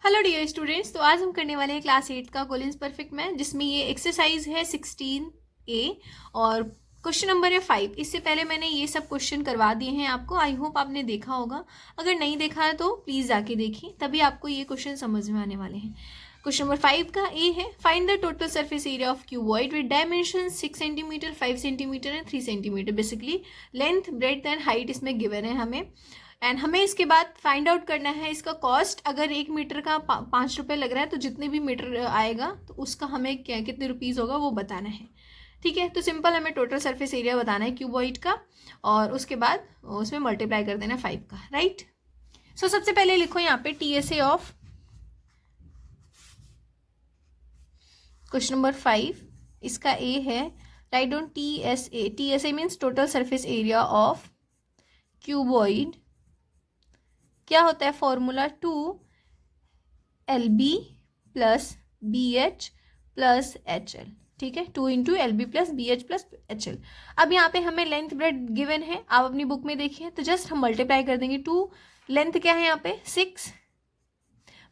Hello dear students, तो आज हम करने वाले हैं क्लास 8 का कोलिन्स परफेक्ट मैथ, जिसमें ये एक्सरसाइज है 16A और क्वेश्चन नंबर है 5। इससे पहले मैंने ये सब क्वेश्चन करवा दिए हैं आपको। आई होप आपने देखा होगा। अगर नहीं देखा है तो प्लीज़ जाके देखिए, तभी आपको ये क्वेश्चन समझ में आने वाले हैं। क्वेश्चन नंबर 5 का ए है, find the total surface area of cuboid with dimension 6 centimetre, 5 centimetre and 3 centimetre. Basically length, breadth and height इसमें गिवन है हमें। एंड हमें इसके बाद फाइंड आउट करना है इसका कॉस्ट। अगर 1 मीटर का 5 रुपये लग रहा है तो जितने भी मीटर आएगा तो उसका हमें कितने रुपीज़ होगा वो बताना है। ठीक है, तो सिंपल हमें टोटल सरफेस एरिया बताना है क्यूबॉइड का और उसके बाद उसमें मल्टीप्लाई कर देना 5 का। राइट। सो सबसे पहले लिखो यहाँ पे TSA ऑफ क्वेश्चन नंबर 5। इसका ए है, write down TSA। TSA means total surface area of cuboid. क्या होता है formula? 2LB plus BH plus HL। ठीक है, 2 into LB plus BH plus HL। अब यहाँ पे हमें लेंथ ब्रेड गिवन है, आप अपनी बुक में देखिए, तो जस्ट हम मल्टीप्लाई कर देंगे। 2 लेंथ क्या है यहाँ पे 6,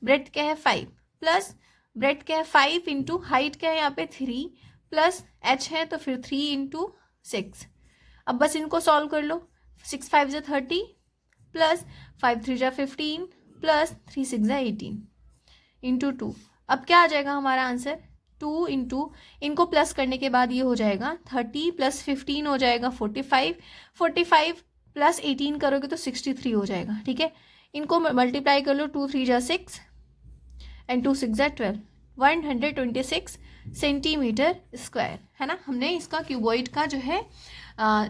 ब्रेड क्या है 5, प्लस ब्रेड क्या है 5 इंटू हाइट क्या है यहाँ पे 3, प्लस H है तो फिर 3 इंटू 6। अब बस इनको सॉल्व कर लो। 6 5 जा 30 प्लस 5 3 जा 15 प्लस 3 6 जा 18 इंटू 2। अब क्या आ जाएगा हमारा आंसर? 2 इंटू, इनको प्लस करने के बाद ये हो जाएगा 30 प्लस 15 हो जाएगा 45, 45 प्लस 18 करोगे तो 63 हो जाएगा। ठीक है, इनको मल्टीप्लाई कर लो। 2 3 जा 6 एंड 2 6 जा 12, 126 सेंटीमीटर स्क्वायर है ना। हमने इसका क्यूबॉइड का जो है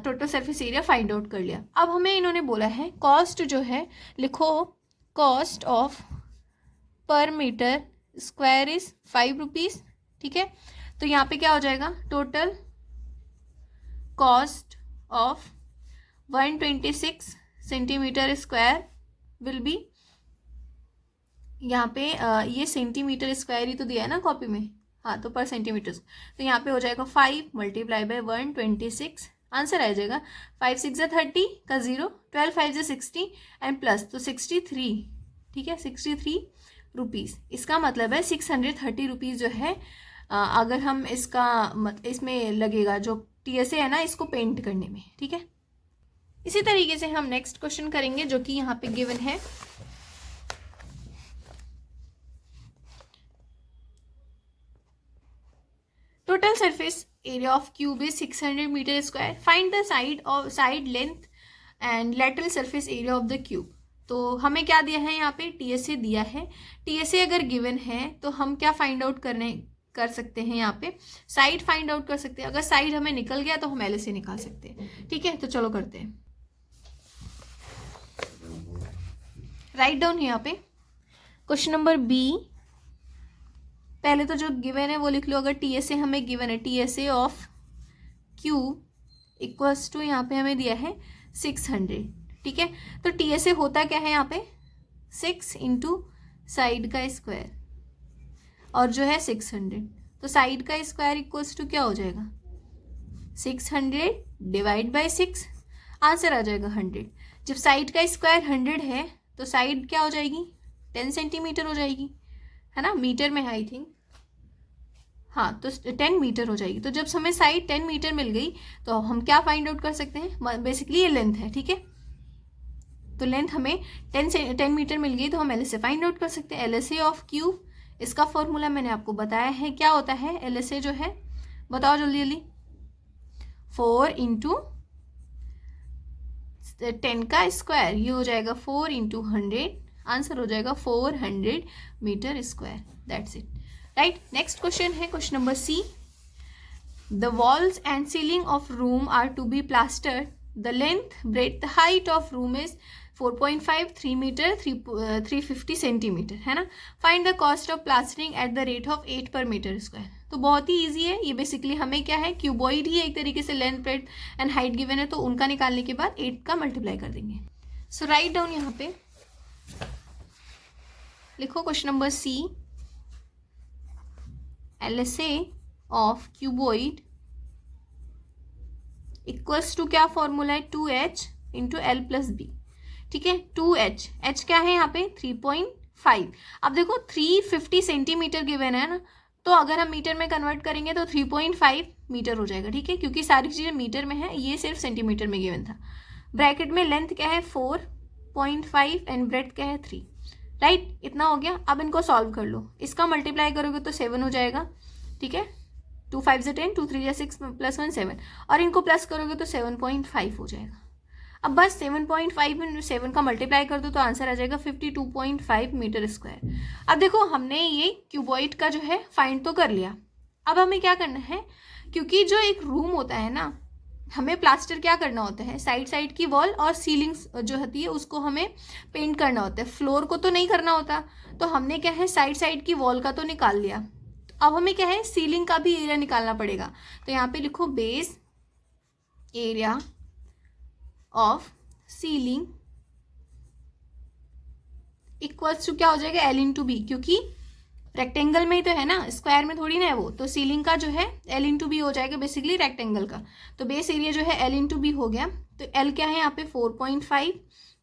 total surface area find out कर लिया। अब हमें इन्होंने बोला है कॉस्ट जो है, लिखो कॉस्ट ऑफ पर मीटर स्क्वायर इज 5 रुपीज़। ठीक है, तो यहाँ पे क्या हो जाएगा? Total cost of 126 centimetre square will be, यहाँ पे ये सेंटीमीटर स्क्वायर ही तो दिया है ना कॉपी में, हाँ, तो पर सेंटीमीटर, तो यहाँ पे हो जाएगा 5 मल्टीप्लाई बाय 126। आंसर आ जाएगा 5 6 जा 30 का 0, 12 5 जा 60 एंड प्लस तो 63। ठीक है, 63 रुपीज़। इसका मतलब है 630 रुपीज़ जो है अगर हम इसका इसमें लगेगा जो TSA है ना, इसको पेंट करने में। ठीक है, इसी तरीके से हम नेक्स्ट क्वेश्चन करेंगे जो कि यहाँ पे गिवन है। Total surface area of cube is 600 metre square. Find the side length and lateral surface area of the cube. तो हमें क्या दिया है यहाँ पे? TSA दिया है। TSA अगर गिवन है तो हम क्या फाइंड आउट कर सकते हैं? यहाँ पे साइड फाइंड आउट कर सकते हैं। अगर साइड हमें निकल गया तो हम LSA निकाल सकते हैं। ठीक है, तो चलो करते हैं। राइट डाउन यहाँ पे क्वेश्चन नंबर B। पहले तो जो गिवन है वो लिख लो। अगर TSA हमें गिवन है, TSA of cube equals to, यहाँ पे हमें दिया है 600। ठीक है, तो TSA होता क्या है यहाँ पे? 6 इंटू साइड का स्क्वायर और जो है 600, तो साइड का स्क्वायर इक्वल्स टू क्या हो जाएगा? 600 डिवाइड बाय 6। आंसर आ जाएगा 100। जब साइड का स्क्वायर 100 है तो साइड क्या हो जाएगी? 10 सेंटीमीटर हो जाएगी, है ना। मीटर में है आई थिंक, हाँ, तो 10 मीटर हो जाएगी। तो जब हमें साइड 10 मीटर मिल गई तो हम क्या फाइंड आउट कर सकते हैं? बेसिकली ये लेंथ है। ठीक है, तो लेंथ हमें 10 मीटर मिल गई तो हम LSA फाइंड आउट कर सकते हैं। LSA ऑफ क्यूब, इसका फॉर्मूला मैंने आपको बताया है। क्या होता है LSA जो है? बताओ जल्दी जल्दी। 4 इंटू 10 का स्क्वायर, ये हो जाएगा 4 इंटू 100। आंसर हो जाएगा 400 metre square. That's it. Right, next question है question number C। The walls and ceiling of room are to be plastered. The length, breadth, the height of room is 4.5, 3 metre, 350 centimetre, है ना। Find the cost of plastering at the rate of 8 per metre square. तो बहुत ही easy है ये। Basically हमें क्या है, cuboid ही एक तरीके से length, breadth and height given है, तो उनका निकालने के बाद 8 का मल्टीप्लाई कर देंगे। सो राइट डाउन यहाँ पे लिखो question number C। LSA of cuboid equals to, क्या फॉर्मूला है? 2H into L plus B। ठीक है, 2H, H क्या है यहाँ पे? 5। अब देखो 350 सेंटीमीटर गिवन है ना, तो अगर हम मीटर में कन्वर्ट करेंगे तो 3.5 मीटर हो जाएगा, ठीक है, क्योंकि सारी चीज़ें मीटर में है, ये सिर्फ सेंटीमीटर में गिवन था। ब्रैकेट में लेंथ क्या है 4.5 एंड ब्रेड्थ क्या है 3, राइट, इतना हो गया। अब इनको सॉल्व कर लो, इसका मल्टीप्लाई करोगे तो 7 हो जाएगा, ठीक है, 2 5 से 10, 2 3 से 6 प्लस 1 7, और इनको प्लस करोगे तो 7.5 हो जाएगा। अब बस 7.5 में 7 का मल्टीप्लाई कर दो तो आंसर आ जाएगा 52.5 मीटर स्क्वायर। अब देखो हमने ये क्यूबॉइड का जो है फाइंड तो कर लिया। अब हमें क्या करना है, क्योंकि जो एक रूम होता है ना, हमें प्लास्टर क्या करना होता है, साइड साइड की वॉल और सीलिंग्स जो होती है उसको हमें पेंट करना होता है, फ्लोर को तो नहीं करना होता। तो हमने क्या है साइड साइड की वॉल का तो निकाल लिया, तो अब हमें क्या है सीलिंग का भी एरिया निकालना पड़ेगा। तो यहाँ पे लिखो base area of ceiling equals to क्या हो जाएगा L इंटू बी, क्योंकि रेक्टेंगल में ही तो है ना, स्क्वायर में थोड़ी ना है वो, तो सीलिंग का जो है L इंटू बी हो जाएगा बेसिकली रेक्टेंगल का। तो बेस एरिया जो है L इंटू बी हो गया। तो L क्या है यहाँ पे 4.5,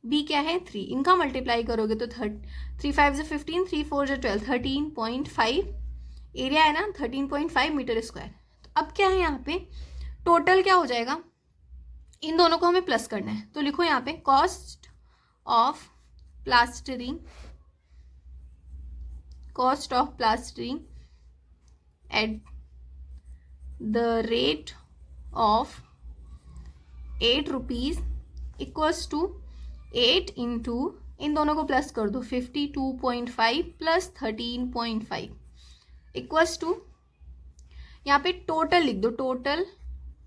B क्या है 3, इनका मल्टीप्लाई करोगे तो 3 5 से 15, 3 4 से 12, 13.5 एरिया है ना, 13.5 मीटर स्क्वायर। तो अब क्या है यहाँ पे टोटल क्या हो जाएगा, इन दोनों को हमें प्लस करना है। तो लिखो यहाँ पे cost of plastering at the rate of 8 rupees equals to 8 into, इन दोनों को प्लस कर दो 52.5 प्लस 13.5 इक्वल्स टू, यहाँ पे टोटल लिख दो, total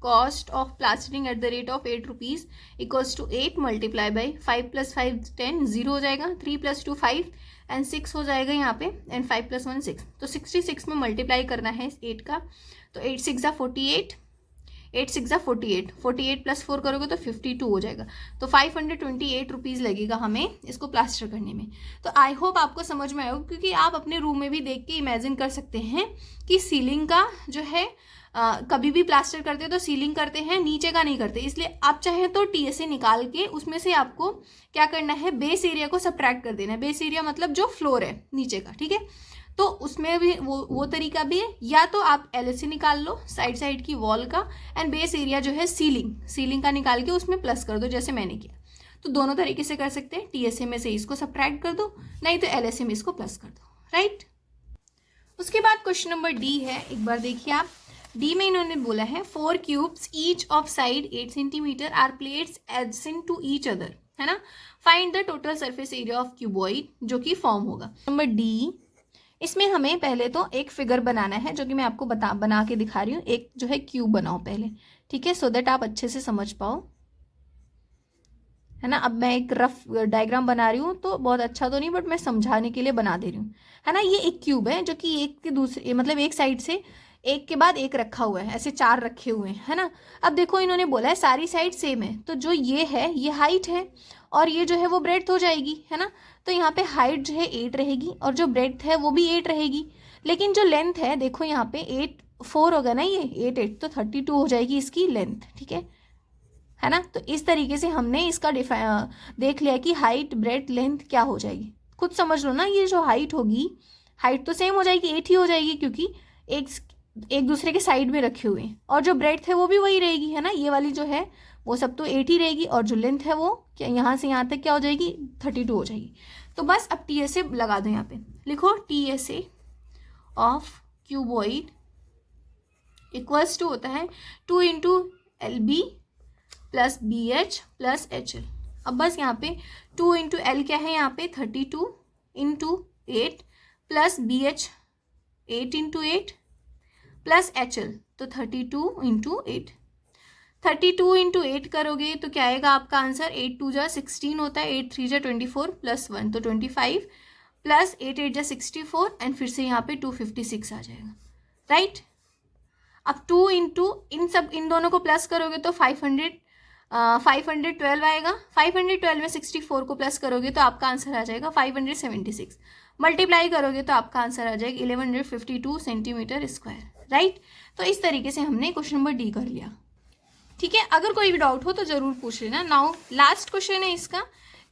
cost of plastering at the rate of 8 rupees equals to 8 multiply by 5 plus 5 10, 0 हो जाएगा, 3 प्लस 2 5 एंड 6 हो जाएगा यहाँ पे, एंड 5 प्लस 1 6। तो 66 में मल्टीप्लाई करना है 8 का, तो 8 6 जा 48, 8 6 जा 48, 48 प्लस 4 करोगे तो 52 हो जाएगा। तो 528 रुपीज़ लगेगा हमें इसको प्लास्टर करने में। तो आई होप आपको समझ में आएगा, क्योंकि आप अपने रूम में भी देख के इमेजिन कर सकते हैं कि सीलिंग का जो है कभी भी प्लास्टर करते हैं तो सीलिंग करते हैं, नीचे का नहीं करते। इसलिए आप चाहें तो टीएसए निकाल के उसमें से आपको क्या करना है, बेस एरिया को सब्ट्रैक्ट कर देना है। बेस एरिया मतलब जो फ्लोर है नीचे का, ठीक है, तो उसमें भी वो तरीका भी है, या तो आप एलएससी निकाल लो साइड साइड की वॉल का, एंड बेस एरिया जो है सीलिंग का निकाल के उसमें प्लस कर दो जैसे मैंने किया। तो दोनों तरीके से कर सकते हैं, टीएसए में से इसको सब्ट्रैक्ट कर दो, नहीं तो एलएससी में इसको प्लस कर दो, राइट। उसके बाद क्वेश्चन नंबर डी है, एक बार देखिए आप। डी में इन्होंने बोला है 4 cubes each of side 8 centimetre are plates adjacent to each other, है ना, find the total surface area of cuboid, जो कि फॉर्म होगा। नंबर डी, इसमें हमें पहले तो एक फिगर बनाना है, जो कि मैं आपको बना के दिखा रही हूँ। एक जो है क्यूब बनाओ पहले, ठीक है, सो दैट आप अच्छे से समझ पाओ, है ना। अब मैं एक रफ डायग्राम बना रही हूँ, तो बहुत अच्छा तो नहीं, बट मैं समझाने के लिए बना दे रही हूँ, है ना। ये एक क्यूब है जो कि एक के दूसरे मतलब एक साइड से एक के बाद एक रखा हुआ है, ऐसे 4 रखे हुए हैं, है ना। अब देखो इन्होंने बोला है सारी साइड सेम है, तो जो ये है ये हाइट है और ये जो है वो ब्रेड्थ हो जाएगी, है ना। तो यहाँ पे हाइट जो है 8 रहेगी और जो ब्रेड्थ है वो भी 8 रहेगी, लेकिन जो लेंथ है देखो यहाँ पे 8 4 होगा ना, ये 8 8 तो 32 हो जाएगी इसकी लेंथ, ठीक है ना। तो इस तरीके से हमने इसका देख लिया कि हाइट ब्रेड्थ लेंथ क्या हो जाएगी, खुद समझ लो ना। ये जो हाइट होगी, हाइट तो सेम हो जाएगी, 8 ही हो जाएगी, क्योंकि एक दूसरे के साइड में रखे हुए हैं, और जो ब्रेड्थ है वो भी वही रहेगी, है ना। ये वाली जो है वो सब तो 8 ही रहेगी, और जो लेंथ है वो क्या यहाँ से यहाँ तक क्या हो जाएगी 32 हो जाएगी। तो बस अब टीएसए लगा दो, यहाँ पे लिखो TSA of cuboid equals to होता है 2 into LB plus BH plus HL। अब बस यहाँ पे 2 इंटू L क्या है यहाँ पे 32 into 8 plus BH 8 into 8 plus HL, तो 32 इंटू 8, 32 इंटू 8 करोगे तो क्या आएगा आपका आंसर, 8 2 जा 16 होता है, 8 3 जा 24 प्लस 1 तो 25 प्लस 8 8 जा 64 एंड फिर से यहाँ पे 256 आ जाएगा, राइट। अब 2 इंटू इन दोनों को प्लस करोगे तो 512 आएगा, 512 में 64 को प्लस करोगे तो आपका आंसर आ जाएगा 576, मल्टीप्लाई करोगे तो आपका आंसर आ जाएगा 1152 सेंटीमीटर स्क्वायर, राइट। तो इस तरीके से हमने क्वेश्चन नंबर डी कर लिया, ठीक है। अगर कोई भी डाउट हो तो ज़रूर पूछ लेना। नाउ लास्ट क्वेश्चन है इसका,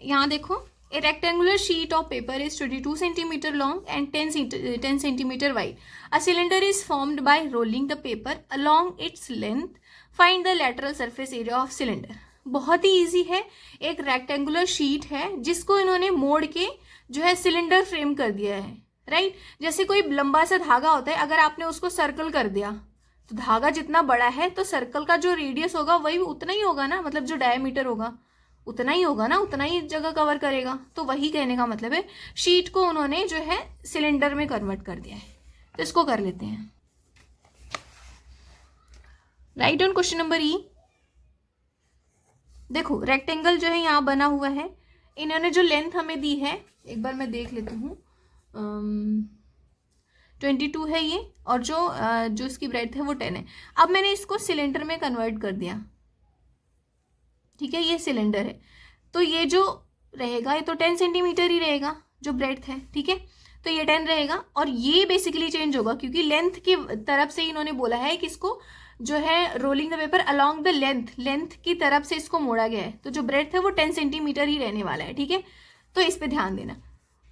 यहाँ देखो A rectangular sheet of paper is 22 centimeter long and 10 centimeter wide. A cylinder is formed by rolling the paper along its length. Find the lateral surface area of cylinder. बहुत ही easy है. एक rectangular sheet है जिसको इन्होंने मोड़ के जो है सिलेंडर फ्रेम कर दिया है, राइट. जैसे कोई लंबा सा धागा होता है, अगर आपने उसको सर्कल कर दिया तो धागा जितना बड़ा है तो सर्कल का जो रेडियस होगा वही उतना ही होगा ना, मतलब जो डायमीटर होगा उतना ही होगा ना, उतना ही जगह कवर करेगा. तो वही कहने का मतलब है, शीट को उन्होंने जो है सिलेंडर में कन्वर्ट कर दिया है. तो इसको कर लेते हैं. राइट ऑन क्वेश्चन नंबर ई. देखो रेक्टेंगल जो है यहाँ बना हुआ है, इन्होंने जो लेंथ हमें दी है एक बार मैं देख लेती हूँ, 22 है ये, और जो इसकी ब्रेड्थ है वो 10 है. अब मैंने इसको सिलेंडर में कन्वर्ट कर दिया, ठीक है. ये सिलेंडर है तो ये जो रहेगा ये तो 10 सेंटीमीटर ही रहेगा जो ब्रेड्थ है, ठीक है. तो ये 10 रहेगा और ये बेसिकली चेंज होगा क्योंकि लेंथ की तरफ से इन्होंने बोला है कि इसको जो है rolling the paper along the length की तरफ से इसको मोड़ा गया है. तो जो ब्रेड्थ है वो 10 सेंटीमीटर ही रहने वाला है, ठीक है. तो इस पे ध्यान देना.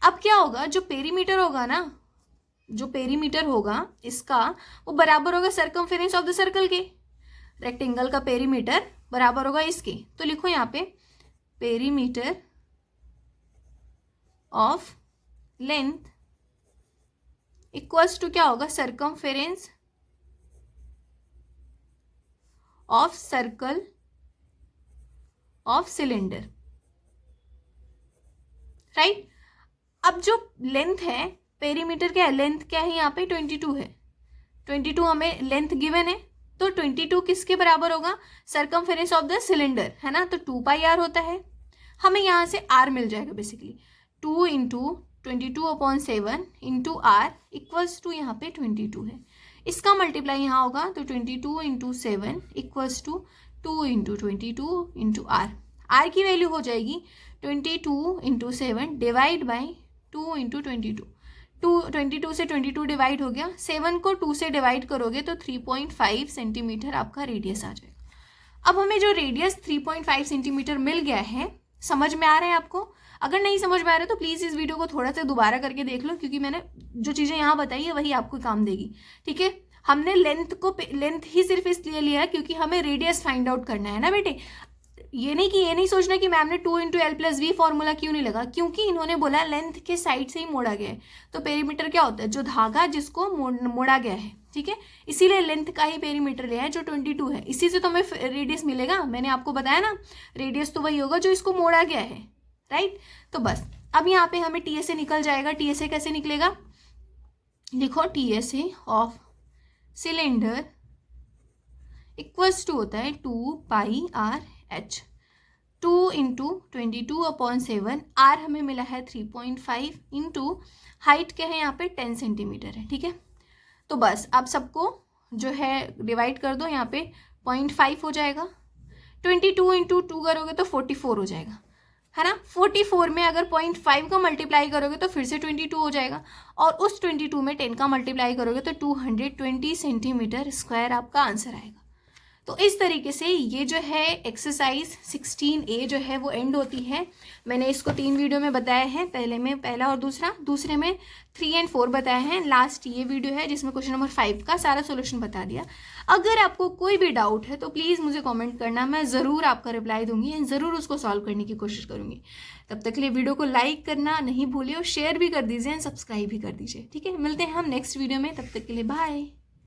अब क्या होगा, जो पेरीमीटर होगा ना, जो पेरीमीटर होगा इसका वो बराबर होगा सर्कमफेरेंस ऑफ द सर्कल के. रेक्टेंगल का पेरीमीटर बराबर होगा इसके. तो लिखो यहाँ पे perimeter of length equals to क्या होगा, circumference of circle of cylinder, right. अब जो लेंथ है, पेरीमीटर क्या है, लेंथ क्या है यहाँ पे 22 है. 22 हमें लेंथ गिवन है तो 22 किसके बराबर होगा, सर्कमफेरेंस ऑफ द सिलेंडर, है ना. तो 2 पाई आर होता है. हमें यहाँ से आर मिल जाएगा basically. 2 into 22/7 into R equals to यहाँ पे 22 है. इसका मल्टीप्लाई यहाँ होगा तो 22 into 7 equals to 2 into 22 into R. R की वैल्यू हो जाएगी 22 इंटू 7 डिवाइड बाई 2 इंटू 22. 22 से 22 डिवाइड हो गया, 7 को 2 से डिवाइड करोगे तो 3.5 सेंटीमीटर आपका रेडियस आ जाएगा. अब हमें जो रेडियस 3.5 सेंटीमीटर मिल गया है, समझ में आ रहा है आपको. अगर नहीं समझ में आ रहा है तो प्लीज़ इस वीडियो को थोड़ा सा दोबारा करके देख लो, क्योंकि मैंने जो चीज़ें यहाँ बताई है वही आपको काम देगी, ठीक है. हमने लेंथ ही सिर्फ इसलिए लिया है क्योंकि हमें रेडियस फाइंड आउट करना है ना बेटे. ये नहीं सोचना कि मैम ने 2 into L plus V formula क्यों नहीं लगा, क्योंकि इन्होंने बोला लेंथ के साइड से ही मोड़ा गया है. तो पेरीमीटर क्या होता है, जो धागा जिसको मोड़ा गया है, ठीक है. इसीलिए लेंथ का ही पेरीमीटर लिया है जो 22 है. इसी से तो हमें रेडियस मिलेगा. मैंने आपको बताया ना, रेडियस तो वही होगा जो इसको मोड़ा गया है, राइट. तो बस अब यहाँ पे हमें टी एस ए निकल जाएगा. टी एस ए कैसे निकलेगा, लिखो T S A of cylinder equals to होता है 2 pi R H. 2 into 22/7, R हमें मिला है 3.5 इंटू हाइट क्या है यहाँ पे 10 सेंटीमीटर है, ठीक है. तो बस आप सबको जो है डिवाइड कर दो, यहाँ पे 0.5 हो जाएगा. 22 इंटू 2 करोगे तो 44 हो जाएगा, है ना. 44 में अगर 0.5 का मल्टीप्लाई करोगे तो फिर से 22 हो जाएगा, और उस 22 में 10 का मल्टीप्लाई करोगे तो 220 सेंटीमीटर स्क्वायर आपका आंसर आएगा. तो इस तरीके से ये जो है एक्सरसाइज 16A जो है वो एंड होती है. मैंने इसको 3 वीडियो में बताया है, पहला और दूसरे में 3 और 4 बताए हैं. लास्ट ये वीडियो है जिसमें क्वेश्चन नंबर 5 का सारा सोल्यूशन बता दिया. अगर आपको कोई भी डाउट है तो प्लीज़ मुझे कमेंट करना, मैं ज़रूर आपका रिप्लाई दूंगी एंड ज़रूर उसको सॉल्व करने की कोशिश करूंगी. तब तक के लिए वीडियो को लाइक करना नहीं भूलिए और शेयर भी कर दीजिए एंड सब्सक्राइब भी कर दीजिए, ठीक है. मिलते हैं हम नेक्स्ट वीडियो में, तब तक के लिए बाय.